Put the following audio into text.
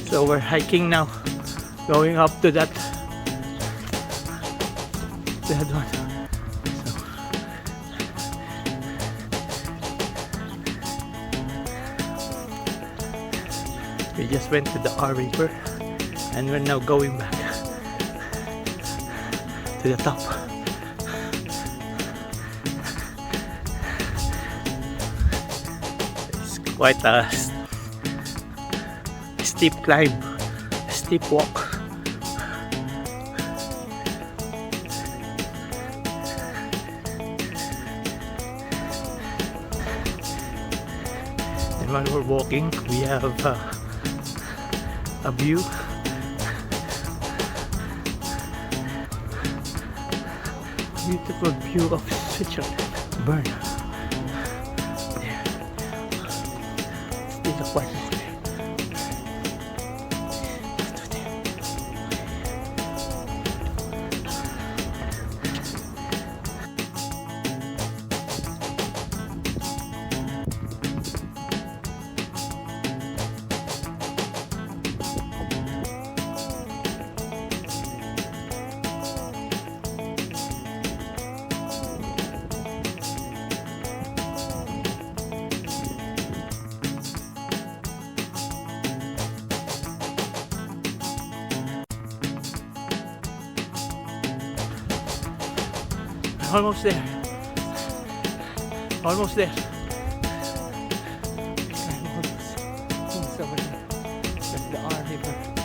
So we're hiking now, going up to that one. So we just went to the R River and we're now going back to the top. It's quite a steep climb, a steep walk. And while we're walking, we have a view. Beautiful view of Switzerland, Bern. There. Still quite long there. Almost there. Almost there. Almost over there. That's the R River.